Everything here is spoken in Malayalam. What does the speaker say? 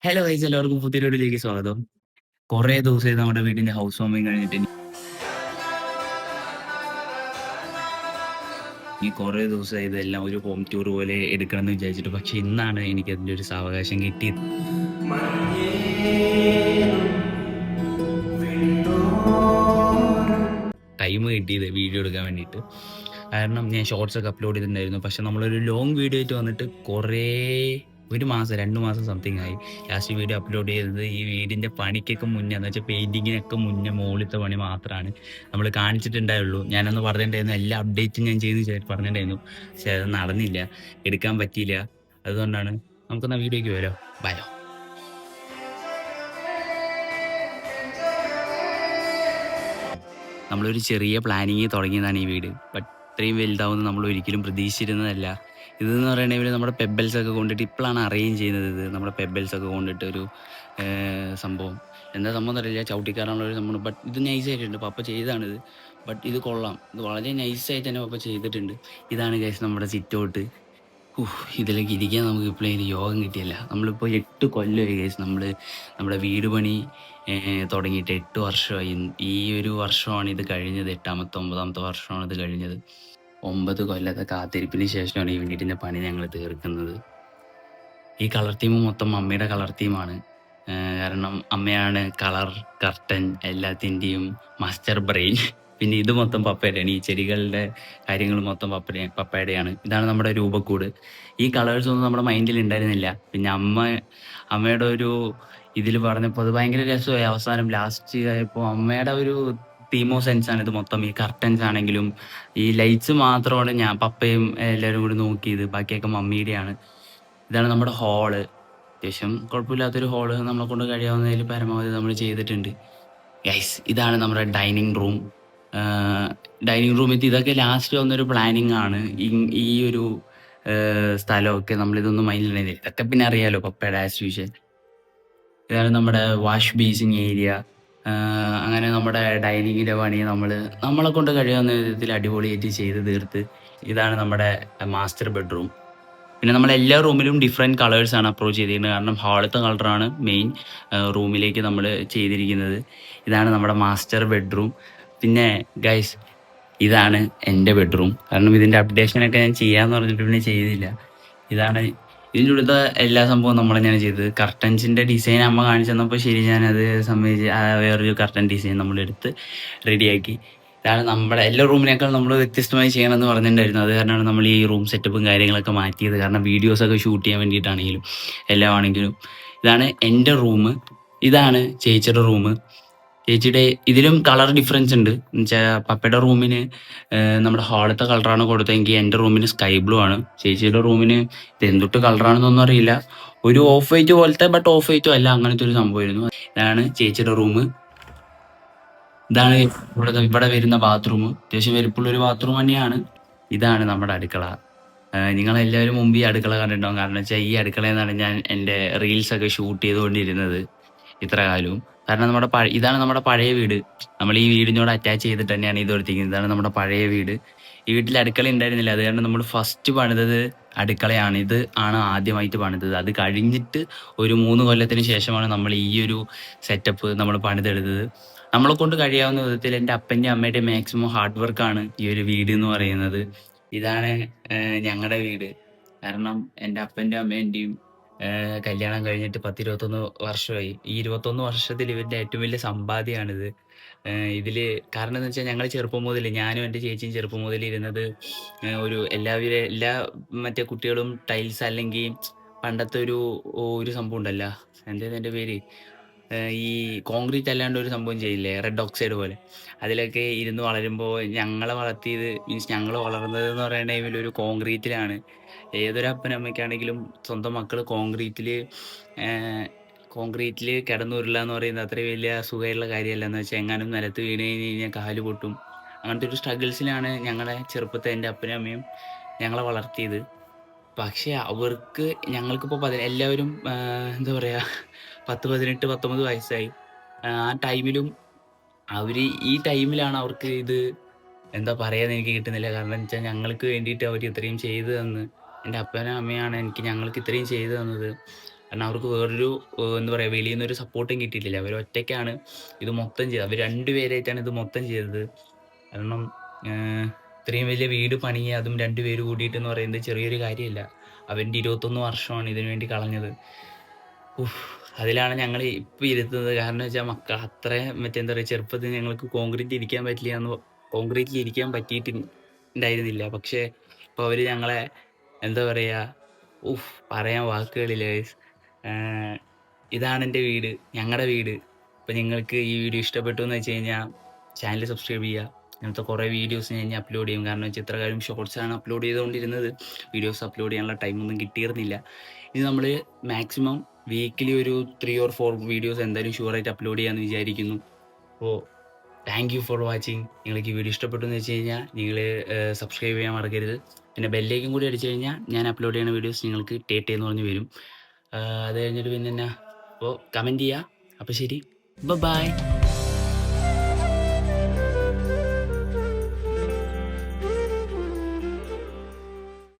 ഹലോ ഗൈസ്, എല്ലാവർക്കും പുതിയൊരു വീഡിയോയിലേക്ക് സ്വാഗതം. കുറേ ദിവസമായി നമ്മുടെ വീടിന്റെ ഹൗസ് വാമിങ് കഴിഞ്ഞിട്ട് ഇനി കുറേ ദിവസമായി ഇതെല്ലാം ഒരു ഹോം ടൂർ പോലെ എടുക്കണം എന്ന് വിചാരിച്ചിട്ട്. പക്ഷെ ഇന്നാണ് എനിക്ക് അതിൻ്റെ ഒരു സാവകാശം കിട്ടിയത്. ടൈം കിട്ടിയത് വീഡിയോ എടുക്കാൻ വേണ്ടിയിട്ട്. കാരണം ഞാൻ ഷോർട്സ് ഒക്കെ അപ്ലോഡ് ചെയ്തിട്ടുണ്ടായിരുന്നു. പക്ഷെ നമ്മളൊരു ലോങ് വീഡിയോ ആയിട്ട് വന്നിട്ട് ഒരു മാസം 2 മാസം സംതിങ് ആയി. ലാസ്റ്റ് വീഡിയോ അപ്ലോഡ് ചെയ്തത് ഈ വീടിന്റെ പണിക്കൊക്കെ മുന്നേ, എന്ന് വെച്ചാൽ പെയിന്റിങ്ങിനൊക്കെ മുന്നേ മുകളിലത്തെ പണി മാത്രമാണ് നമ്മൾ കാണിച്ചിട്ടുണ്ടായുള്ളൂ. ഞാനന്ന് പറഞ്ഞിട്ടുണ്ടായിരുന്നു എല്ലാ അപ്ഡേറ്റും ഞാൻ ചെയ്ത് പറഞ്ഞിട്ടുണ്ടായിരുന്നു. പക്ഷെ അത് നടന്നില്ല, എടുക്കാൻ പറ്റിയില്ല. അതുകൊണ്ടാണ് നമുക്കെന്നാ വീഡിയോയ്ക്ക് വരാം. ബയോ. നമ്മളൊരു ചെറിയ പ്ലാനിങ് തുടങ്ങിയതാണ് ഈ വീട്. ബട്ട് ഇത്രയും വലുതാവുമെന്ന് നമ്മൾ ഒരിക്കലും പ്രതീക്ഷിച്ചിരുന്നതല്ല. ഇതെന്ന് പറയണമെങ്കിൽ നമ്മുടെ പെബിൾസ് ഒക്കെ കൊണ്ടിട്ട് ഇപ്പോഴാണ് അറേഞ്ച് ചെയ്യുന്നത്. ഇത് നമ്മുടെ പെബിൾസ് ഒക്കെ കൊണ്ടിട്ട് ഒരു സംഭവം, എന്താ സംഭവം എന്നറിയില്ല, ചവിട്ടിക്കാറാനുള്ള ഒരു സംഭവം. ബട്ട് ഇത് നൈസായിട്ടുണ്ട്, പപ്പ ചെയ്താണിത്. ബട്ട് ഇത് കൊള്ളാം, ഇത് വളരെ നൈസായിട്ട് തന്നെ പപ്പ ചെയ്തിട്ടുണ്ട്. ഇതാണ് ഗൈസ് നമ്മുടെ സിറ്റ് ഔട്ട്. ഇതിലേക്ക് ഇരിക്കാൻ നമുക്ക് ഇപ്പോഴേലും യോഗം കിട്ടിയല്ല. നമ്മളിപ്പോൾ 8 കൊല്ലമായി ഗൈസ് നമ്മുടെ വീട് പണി തുടങ്ങിയിട്ട് 8 വർഷമായി. ഈ ഒരു വർഷമാണ് ഇത് കഴിഞ്ഞത്, 8ാമത്തെ 9ാമത്തെ വർഷമാണ് ഇത് കഴിഞ്ഞത്. 9 കൊല്ലത്തെ കാത്തിരിപ്പിന് ശേഷമാണ് ഈ വീടിൻ്റെ പണി ഞങ്ങൾ തീർക്കുന്നത്. ഈ കളർ തീം മൊത്തം അമ്മയുടെ കളർ തീമാണ്. കാരണം അമ്മയാണ് കളർ, കർട്ടൻ എല്ലാത്തിൻ്റെയും മാസ്റ്റർ ബ്രെയിൻ. പിന്നെ ഇത് മൊത്തം പപ്പയുടെയാണ്. ഈ ചെടികളുടെ കാര്യങ്ങൾ മൊത്തം പപ്പയുടെയാണ്. ഇതാണ് നമ്മുടെ രൂപക്കൂട്. ഈ കളേഴ്സ് ഒന്നും നമ്മുടെ മൈൻഡിൽ ഉണ്ടായിരുന്നില്ല. പിന്നെ അമ്മയുടെ ഒരു ഇതിൽ പറഞ്ഞപ്പോൾ അത് ഭയങ്കര രസമായി. അവസാനം ലാസ്റ്റ് ആയപ്പോൾ അമ്മയുടെ ഒരു തീമോ സെൻസാണ് ഇത് മൊത്തം. ഈ കർട്ടൻസ് ആണെങ്കിലും ഈ ലൈറ്റ്സ് മാത്രമാണ് പപ്പയും എല്ലാവരും കൂടി നോക്കിയത്. ബാക്കിയൊക്കെ മമ്മിയുടെയാണ്. ഇതാണ് നമ്മുടെ ഹാള്. അത്യാവശ്യം കുഴപ്പമില്ലാത്തൊരു ഹാള്. നമ്മളെ കൊണ്ട് കഴിയാവുന്നതിൽ പരമാവധി നമ്മൾ ചെയ്തിട്ടുണ്ട്. ഗൈസ്, ഇതാണ് നമ്മുടെ ഡൈനിങ് റൂം. റൂമിൽ ഇതൊക്കെ ലാസ്റ്റ് വന്നൊരു പ്ലാനിങ് ആണ്. ഈ ഒരു സ്ഥലമൊക്കെ നമ്മളിതൊന്നും മൈൻഡിലുണ്ടായിരുന്നില്ല. ഇതൊക്കെ പിന്നെ അറിയാലോ, പപ്പയുടെ ആസ് യൂഷ്വൽ. ഇതാണ് നമ്മുടെ വാഷ് ബേസിൻ ഏരിയ. അങ്ങനെ നമ്മുടെ ഡൈനിങ്ങിൻ്റെ പണി നമ്മളെ കൊണ്ട് കഴിയാവുന്ന വിധത്തിൽ അടിപൊളിയായിട്ട് ചെയ്ത് തീർത്ത്. ഇതാണ് നമ്മുടെ മാസ്റ്റർ ബെഡ്റൂം. പിന്നെ നമ്മൾ എല്ലാ റൂമിലും ഡിഫറെൻറ്റ് കളേഴ്സാണ് അപ്രോച്ച് ചെയ്തിരിക്കുന്നത്. കാരണം ഹാളത്തെ കളറാണ് മെയിൻ റൂമിലേക്ക് നമ്മൾ ചെയ്തിരിക്കുന്നത്. ഇതാണ് നമ്മുടെ മാസ്റ്റർ ബെഡ്റൂം. പിന്നെ ഗൈസ്, ഇതാണ് എൻ്റെ ബെഡ്റൂം. കാരണം ഇതിൻ്റെ അപ്ഡേഷനൊക്കെ ഞാൻ ചെയ്യാമെന്ന് പറഞ്ഞിട്ട് പിന്നെ ചെയ്തില്ല. ഇതിൻ്റെ ഉള്ളത്തെ എല്ലാ സംഭവവും നമ്മൾ തന്നെയാണ് ചെയ്തത്. കർട്ടൻസിൻ്റെ ഡിസൈൻ അമ്മ കാണിച്ചു തന്നപ്പോൾ ശരി, ഞാനത് സംബന്ധിച്ച് വേറൊരു കർട്ടൻ ഡിസൈൻ നമ്മളെടുത്ത് റെഡിയാക്കി. ഇതാണ് നമ്മുടെ എല്ലാ റൂമിനേക്കാൾ നമ്മൾ വ്യത്യസ്തമായി ചെയ്യണമെന്ന് പറഞ്ഞിട്ടുണ്ടായിരുന്നു. അത് കാരണമാണ് നമ്മൾ ഈ റൂം സെറ്റപ്പും കാര്യങ്ങളൊക്കെ മാറ്റിയത്. കാരണം വീഡിയോസൊക്കെ ഷൂട്ട് ചെയ്യാൻ വേണ്ടിയിട്ടാണെങ്കിലും എല്ലാം ആണെങ്കിലും. ഇതാണ് എൻ്റെ റൂം. ഇതാണ് ചേച്ചിയുടെ റൂം. ചേച്ചിയുടെ ഇതിലും കളർ ഡിഫറൻസ് ഉണ്ട്. എന്നുവെച്ചാൽ പപ്പയുടെ റൂമിന് നമ്മുടെ ഹാളത്തെ കളറാണ് കൊടുത്തതെങ്കിൽ എൻ്റെ റൂമിന് സ്കൈ ബ്ലൂ ആണ്. ചേച്ചിയുടെ റൂമിന് ഇത് എന്തൊട്ട് കളറാണെന്നൊന്നും അറിയില്ല, ഒരു ഓഫ് വൈറ്റ് പോലത്തെ, ബട്ട് ഓഫ് വൈറ്റും അല്ല, അങ്ങനത്തെ ഒരു സംഭവമായിരുന്നു. ഇതാണ് ചേച്ചിയുടെ റൂം. ഇതാണ് ഇവിടെ വരുന്ന ബാത്റൂം. അത്യാവശ്യം വലിപ്പമുള്ളൊരു ബാത്റൂം തന്നെയാണ്. ഇതാണ് നമ്മുടെ അടുക്കള. നിങ്ങളെല്ലാവരും മുമ്പ് ഈ അടുക്കള കണ്ടിട്ടുണ്ടാവും. കാരണം വെച്ചാൽ ഈ അടുക്കളയിൽ നിന്നാണ് ഞാൻ എൻ്റെ റീൽസൊക്കെ ഷൂട്ട് ചെയ്തുകൊണ്ടിരുന്നത് ഇത്ര കാലവും. കാരണം ഇതാണ് നമ്മുടെ പഴയ വീട്. നമ്മൾ ഈ വീടിനോട് അറ്റാച്ച് ചെയ്തിട്ട് തന്നെയാണ് ഇത് എടുത്തിരിക്കുന്നത്. ഇതാണ് നമ്മുടെ പഴയ വീട്. ഈ വീട്ടിൽ അടുക്കള ഉണ്ടായിരുന്നില്ല. അത് കാരണം നമ്മൾ ഫസ്റ്റ് പണിതത് അടുക്കളയാണ്. ഇത് ആണ് ആദ്യമായിട്ട് പണിതത്. അത് കഴിഞ്ഞിട്ട് ഒരു 3 കൊല്ലത്തിന് ശേഷമാണ് നമ്മൾ ഈ ഒരു സെറ്റപ്പ് നമ്മൾ പണിതെടുത്തത്. നമ്മളെ കൊണ്ട് കഴിയാവുന്ന വിധത്തിൽ എൻ്റെ അപ്പൻ്റെയും അമ്മയുടെയും മാക്സിമം ഹാർഡ് വർക്കാണ് ഈ ഒരു വീട് എന്ന് പറയുന്നത്. ഇതാണ് ഞങ്ങളുടെ വീട്. കാരണം എൻ്റെ അപ്പൻ്റെയും അമ്മേൻ്റെയും കല്യാണം കഴിഞ്ഞിട്ട് 10-21 വർഷമായി. ഈ 21 വർഷത്തിൽ ഇവരുടെ ഏറ്റവും വലിയ സമ്പാദ്യമാണിത്. ഇതില് കാരണം എന്ന് വെച്ചാൽ ഞങ്ങൾ ചെറുപ്പം മുതൽ, ഞാനും എൻ്റെ ചേച്ചിയും ചെറുപ്പം മുതൽ ഇരുന്നത് എല്ലാ മറ്റേ കുട്ടികളും ടൈൽസ് അല്ലെങ്കിൽ പണ്ടത്തെ ഒരു സംഭവം ഉണ്ടല്ലോ, എന്തേന്ന് എൻ്റെ പേര്, ഈ കോൺക്രീറ്റ് അല്ലാണ്ട് ഒരു സംഭവം ചെയ്യില്ലേ, റെഡ് ഓക്സൈഡ് പോലെ, അതിലൊക്കെ ഇരുന്ന് വളരുമ്പോൾ ഞങ്ങളെ വളർത്തിയത്, മീൻസ് ഞങ്ങൾ വളർന്നത് എന്ന് പറയുന്ന ടൈമിൽ ഒരു കോൺക്രീറ്റിലാണ്. ഏതൊരു അപ്പനമ്മയ്ക്കാണെങ്കിലും സ്വന്തം മക്കൾ കോൺക്രീറ്റിൽ കിടന്നുരുളുക എന്ന് പറയുന്നത് അത്ര വലിയ സുഖമുള്ള കാര്യമല്ല. എന്ന് വെച്ചാൽ എങ്ങാനും നിലത്ത് വീണ് കഴിഞ്ഞ് കഴിഞ്ഞാൽ കാല് പൊട്ടും. അങ്ങനത്തെ ഒരു സ്ട്രഗിൾസിലാണ് ഞങ്ങളെ ചെറുപ്പത്തെ എൻ്റെ അപ്പനും അമ്മയും ഞങ്ങളെ വളർത്തിയത്. പക്ഷേ ഞങ്ങൾക്കിപ്പോൾ എല്ലാവരും എന്താ പറയുക, 10, 18, 19 വയസ്സായി. ആ ടൈമിലും ഈ ടൈമിലാണ് അവർക്ക് ഇത് എന്താ പറയാന്ന് എനിക്ക് കിട്ടുന്നില്ല. കാരണം എന്ന് വെച്ചാൽ ഞങ്ങൾക്ക് വേണ്ടിയിട്ട് അവർ ഇത്രയും ചെയ്തു തന്ന്, എൻ്റെ അപ്പനും അമ്മയാണ് ഞങ്ങൾക്ക് ഇത്രയും ചെയ്തു തന്നത്. കാരണം അവർക്ക് വേറൊരു എന്താ പറയുക വെളിയിൽ നിന്നൊരു സപ്പോർട്ടും കിട്ടിയിട്ടില്ല. അവർ ഒറ്റയ്ക്കാണ് ഇത് മൊത്തം ചെയ്തത്. അവർ 2 പേരായിട്ടാണ് ഇത് മൊത്തം ചെയ്തത്. കാരണം ഇത്രയും വലിയ വീട് പണിയുക, അതും 2 പേര് കൂടിയിട്ടെന്ന് പറയുന്നത് ചെറിയൊരു കാര്യമല്ല. അവൻ്റെ 21 വർഷമാണ് ഇതിനു വേണ്ടി കളഞ്ഞത്. ഉഫ്! അതിലാണ് ഞങ്ങൾ ഇപ്പം ഇരുത്തുന്നത്. കാരണം വെച്ചാൽ അത്രയും എന്താ പറയുക, ചെറുപ്പത്തിൽ ഞങ്ങൾക്ക് കോൺക്രീറ്റിൽ ഇരിക്കാൻ പറ്റിയിട്ടുണ്ടായിരുന്നില്ല. പക്ഷേ ഇപ്പോൾ അവർ ഞങ്ങളെ എന്താ പറയുക, പറയാൻ വാക്കുകളില്ല ഗൈസ്. ഇതാണ് എൻ്റെ വീട്, ഞങ്ങളുടെ വീട്. അപ്പോൾ നിങ്ങൾക്ക് ഈ വീഡിയോ ഇഷ്ടപ്പെട്ടു എന്ന് വെച്ച് കഴിഞ്ഞാൽ ചാനൽ സബ്സ്ക്രൈബ് ചെയ്യുക. ഇങ്ങനത്തെ കുറേ വീഡിയോസ് ഞാൻ അപ്ലോഡ് ചെയ്യും. കാരണം വെച്ചാൽ ഇത്ര കാലം ഷോർട്സാണ് അപ്ലോഡ് ചെയ്തുകൊണ്ടിരുന്നത്. വീഡിയോസ് അപ്ലോഡ് ചെയ്യാനുള്ള ടൈമൊന്നും കിട്ടിയിരുന്നില്ല. ഇത് നമ്മൾ മാക്സിമം വീക്കിലി ഒരു 3 or 4 വീഡിയോസ് എന്തായാലും ഷുവറായിട്ട് അപ്ലോഡ് ചെയ്യാമെന്ന് വിചാരിക്കുന്നു. അപ്പോൾ താങ്ക് യു ഫോർ വാച്ചിങ്. നിങ്ങൾക്ക് ഈ വീഡിയോ ഇഷ്ടപ്പെട്ടു എന്ന് വെച്ച് കഴിഞ്ഞാൽ നിങ്ങൾ സബ്സ്ക്രൈബ് ചെയ്യാൻ മറക്കരുത്. പിന്നെ ബെല്ലേക്കും കൂടി അടിച്ചു കഴിഞ്ഞാൽ ഞാൻ അപ്ലോഡ് ചെയ്യുന്ന വീഡിയോസ് നിങ്ങൾക്ക് ടേറ്റേന്ന് പറഞ്ഞ് വരും. അത് കഴിഞ്ഞിട്ട് പിന്നെ അപ്പോൾ കമൻറ്റ് ചെയ്യുക. അപ്പോൾ ശരി, ബൈ.